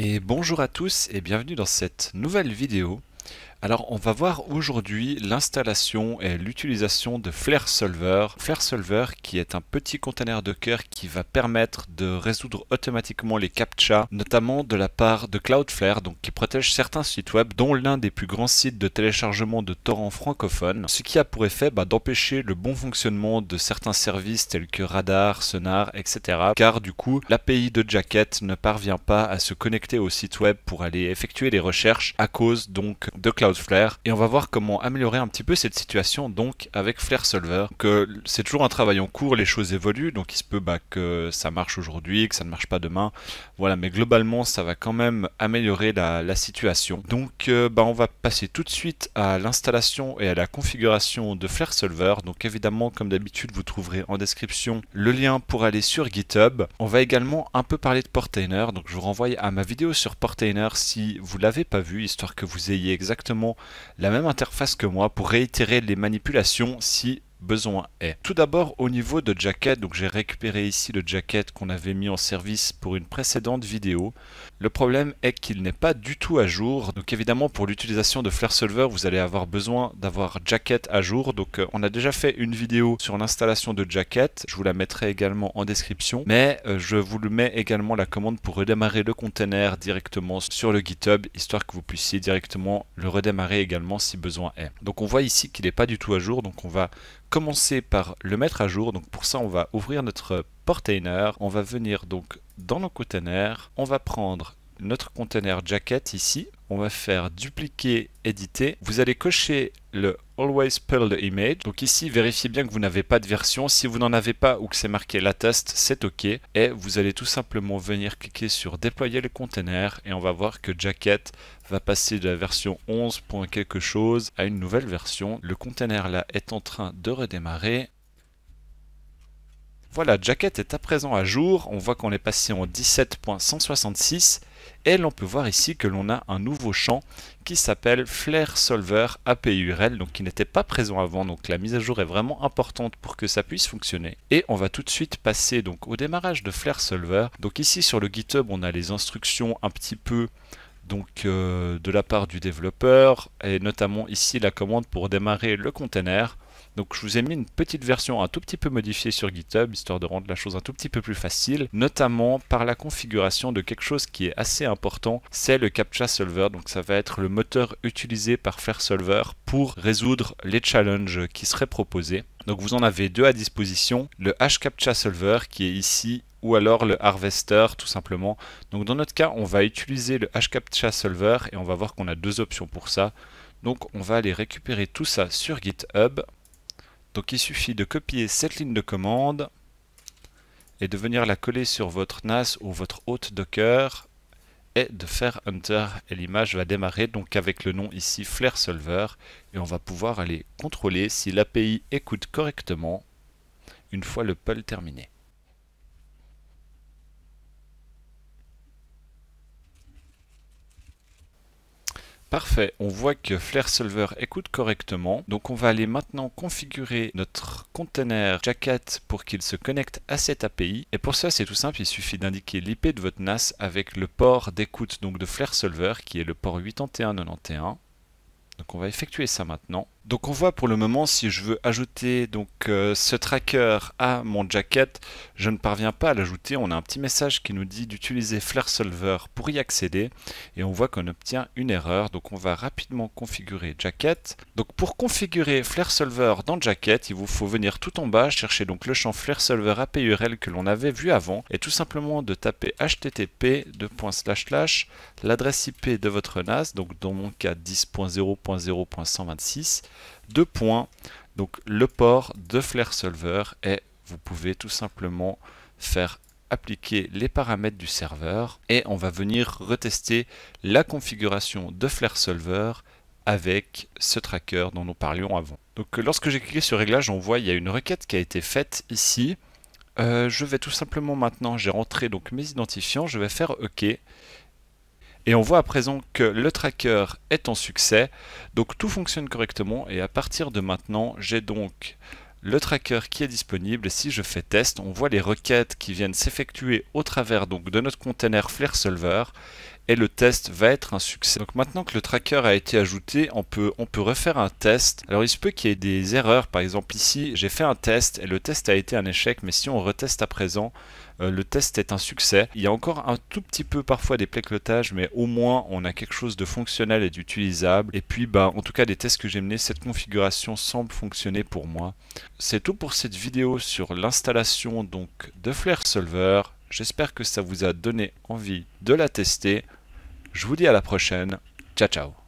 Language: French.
Et bonjour à tous et bienvenue dans cette nouvelle vidéo. Alors on va voir aujourd'hui l'installation et l'utilisation de Flare Solver. Flare Solver qui est un petit conteneur Docker qui va permettre de résoudre automatiquement les CAPTCHA, notamment de la part de Cloudflare, donc qui protège certains sites web, dont l'un des plus grands sites de téléchargement de torrents francophones, ce qui a pour effet d'empêcher le bon fonctionnement de certains services tels que Radar, Sonar, etc. Car du coup l'API de Jacket ne parvient pas à se connecter au site web pour aller effectuer les recherches à cause donc de Cloudflare. Et on va voir comment améliorer un petit peu cette situation donc avec Flare Solver. C'est toujours un travail en cours, les choses évoluent, donc il se peut que ça marche aujourd'hui, que ça ne marche pas demain. Voilà, mais globalement ça va quand même améliorer la situation. Donc on va passer tout de suite à l'installation et à la configuration de Flare Solver. Donc évidemment, comme d'habitude, vous trouverez en description le lien pour aller sur GitHub. On va également un peu parler de Portainer, donc je vous renvoie à ma vidéo sur Portainer si vous ne l'avez pas vue, histoire que vous ayez exactement la même interface que moi pour réitérer les manipulations si besoin est. Tout d'abord au niveau de Jacket, donc j'ai récupéré ici le Jacket qu'on avait mis en service pour une précédente vidéo. Le problème est qu'il n'est pas du tout à jour, donc évidemment pour l'utilisation de Flare Solver vous allez avoir besoin d'avoir Jacket à jour. Donc on a déjà fait une vidéo sur l'installation de Jacket, je vous la mettrai également en description, mais je vous le mets également la commande pour redémarrer le container directement sur le GitHub, histoire que vous puissiez directement le redémarrer également si besoin est. Donc on voit ici qu'il n'est pas du tout à jour, donc on va commencer par le mettre à jour. Donc pour ça on va ouvrir notre Portainer, on va venir donc dans nos containers, on va prendre notre container Jacket ici, on va faire dupliquer, éditer, vous allez cocher le Always Pull the Image, donc ici vérifiez bien que vous n'avez pas de version, si vous n'en avez pas ou que c'est marqué latest, c'est ok, et vous allez tout simplement venir cliquer sur déployer le container et on va voir que Jacket va passer de la version 11. quelque chose à une nouvelle version. Le container là est en train de redémarrer. Voilà, Jacket est à présent à jour, on voit qu'on est passé en 17.166 et l'on peut voir ici que l'on a un nouveau champ qui s'appelle Flare Solver API URL, donc qui n'était pas présent avant, donc la mise à jour est vraiment importante pour que ça puisse fonctionner. Et on va tout de suite passer donc au démarrage de Flare Solver. Donc ici sur le GitHub on a les instructions un petit peu de la part du développeur et notamment ici la commande pour démarrer le container. Donc je vous ai mis une petite version un tout petit peu modifiée sur GitHub, histoire de rendre la chose un tout petit peu plus facile, notamment par la configuration de quelque chose qui est assez important, c'est le CAPTCHA Solver. Donc ça va être le moteur utilisé par Flare Solver pour résoudre les challenges qui seraient proposés. Donc vous en avez deux à disposition, le HCAPTCHA Solver qui est ici, ou alors le Harvester tout simplement. Donc dans notre cas on va utiliser le HCAPTCHA Solver et on va voir qu'on a deux options pour ça. Donc on va aller récupérer tout ça sur GitHub. Donc il suffit de copier cette ligne de commande et de venir la coller sur votre NAS ou votre hôte Docker et de faire Enter et l'image va démarrer donc avec le nom ici Flare Solver et on va pouvoir aller contrôler si l'API écoute correctement une fois le pull terminé. Parfait, on voit que Flare Solver écoute correctement. Donc on va aller maintenant configurer notre container Jacket pour qu'il se connecte à cette API. Et pour ça c'est tout simple, il suffit d'indiquer l'IP de votre NAS avec le port d'écoute donc de Flare Solver qui est le port 8191. Donc on va effectuer ça maintenant. Donc on voit pour le moment si je veux ajouter ce tracker à mon Jacket, je ne parviens pas à l'ajouter. On a un petit message qui nous dit d'utiliser Flare Solver pour y accéder et on voit qu'on obtient une erreur. Donc on va rapidement configurer Jacket. Donc pour configurer Flare Solver dans Jacket, il vous faut venir tout en bas, chercher donc le champ Flare Solver API URL que l'on avait vu avant et tout simplement de taper http l'adresse IP de votre NAS, donc dans mon cas 10.0.0.126, deux points, donc le port de Flare Solver et vous pouvez tout simplement faire appliquer les paramètres du serveur et on va venir retester la configuration de Flare Solver avec ce tracker dont nous parlions avant. Donc lorsque j'ai cliqué sur réglage, on voit il y a une requête qui a été faite ici. Je vais tout simplement maintenant, j'ai rentré donc mes identifiants, je vais faire OK. Et on voit à présent que le tracker est en succès, donc tout fonctionne correctement et à partir de maintenant j'ai donc le tracker qui est disponible. Si je fais test, on voit les requêtes qui viennent s'effectuer au travers donc de notre container Flare Solver et le test va être un succès. Donc maintenant que le tracker a été ajouté, on peut refaire un test. Alors il se peut qu'il y ait des erreurs, par exemple ici j'ai fait un test et le test a été un échec, mais si on reteste à présent, le test est un succès. Il y a encore un tout petit peu parfois des pléclotages, mais au moins on a quelque chose de fonctionnel et d'utilisable. Et puis en tout cas des tests que j'ai menés, cette configuration semble fonctionner pour moi. C'est tout pour cette vidéo sur l'installation donc de Flare Solver. J'espère que ça vous a donné envie de la tester. Je vous dis à la prochaine. Ciao ciao.